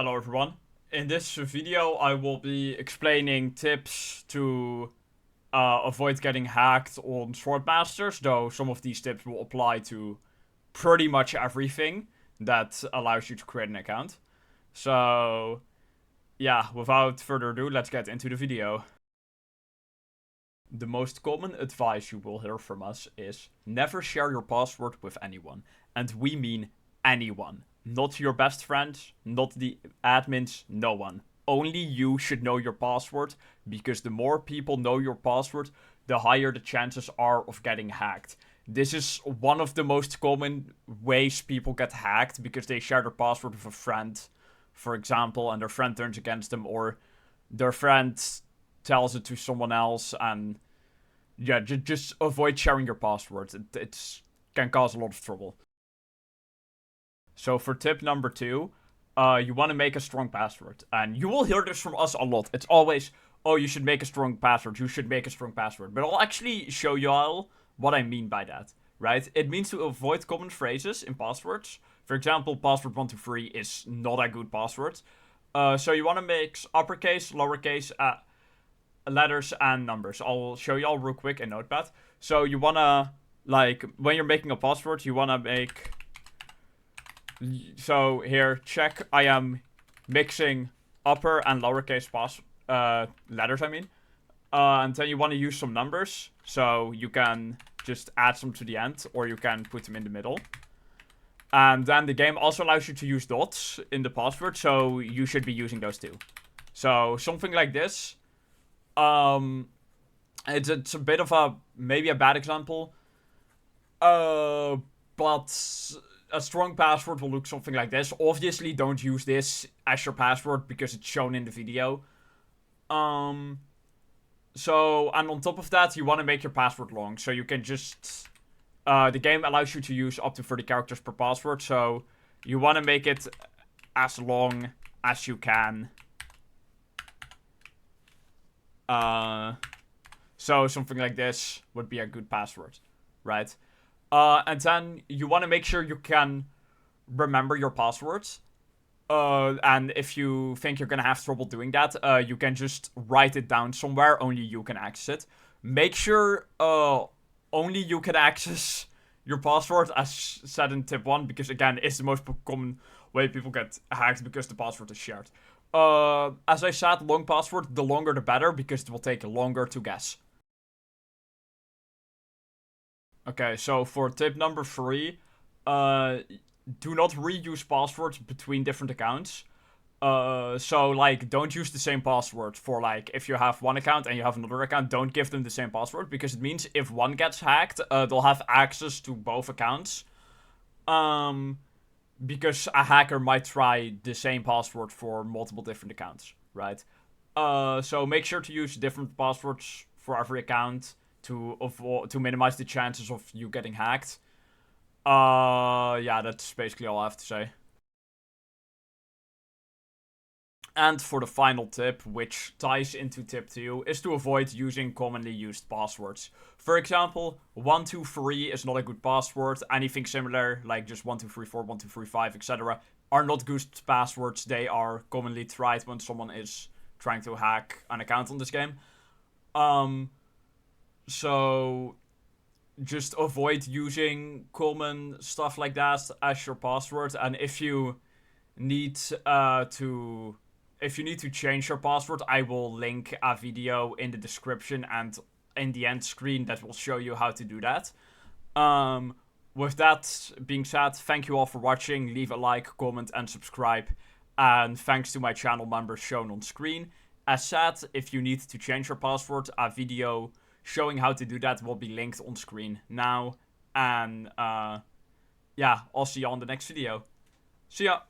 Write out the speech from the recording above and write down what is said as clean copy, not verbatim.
Hello everyone. In this video I will be explaining tips to avoid getting hacked on Swordmasters, though some of these tips will apply to pretty much everything that allows you to create an account. So yeah, without further ado, let's get into the video. The most common advice you will hear from us is never share your password with anyone. And we mean anyone. Not your best friends, not the admins, no one. Only you should know your password, because the more people know your password, the higher the chances are of getting hacked. This is one of the most common ways people get hacked, because they share their password with a friend, for example, and their friend turns against them, or their friend tells it to someone else, and yeah, just avoid sharing your password. It can cause a lot of trouble. So for tip number 2, you want to make a strong password. And you will hear this from us a lot. It's always, oh, you should make a strong password. You should make a strong password. But I'll actually show you all what I mean by that, right? It means to avoid common phrases in passwords. For example, password123 is not a good password. So you want to mix uppercase, lowercase, letters, and numbers. I'll show you all real quick in Notepad. So you want to, like, when you're making a password, you want to make... So here, check I am mixing upper and lowercase letters, I mean. And then you want to use some numbers. So you can just add some to the end, or you can put them in the middle. And then the game also allows you to use dots in the password, so you should be using those too. So something like this. It's a bit of maybe a bad example. But a strong password will look something like this. Obviously, don't use this as your password because it's shown in the video. So, and on top of that, you want to make your password long. So you can just... the game allows you to use up to 30 characters per password. So you want to make it as long as you can. So something like this would be a good password, right? And then you want to make sure you can remember your passwords. And if you think you're gonna have trouble doing that, you can just write it down somewhere. Only you can access it. Make sure only you can access your password, as said in tip 1, because again, it's the most common way people get hacked, because the password is shared. As I said, long password, the longer the better, because it will take longer to guess. Okay, so for tip number 3, do not reuse passwords between different accounts. So, like, don't use the same password for, like, if you have one account and you have another account, don't give them the same password, because it means if one gets hacked, they'll have access to both accounts. Because a hacker might try the same password for multiple different accounts, right? So make sure to use different passwords for every account to minimize the chances of you getting hacked. Yeah, that's basically all I have to say. And for the final tip, which ties into tip 2, is to avoid using commonly used passwords. For example, 123 is not a good password. Anything similar, like just 1234, 1235, etc., are not good passwords. They are commonly tried when someone is trying to hack an account on this game. So just avoid using common stuff like that as your password. And if you need to change your password, I will link a video in the description and in the end screen that will show you how to do that. With that being said, thank you all for watching. Leave a like, comment, and subscribe. And thanks to my channel members shown on screen. As said, if you need to change your password, a video showing how to do that will be linked on screen now. And yeah, I'll see you on the next video. See ya!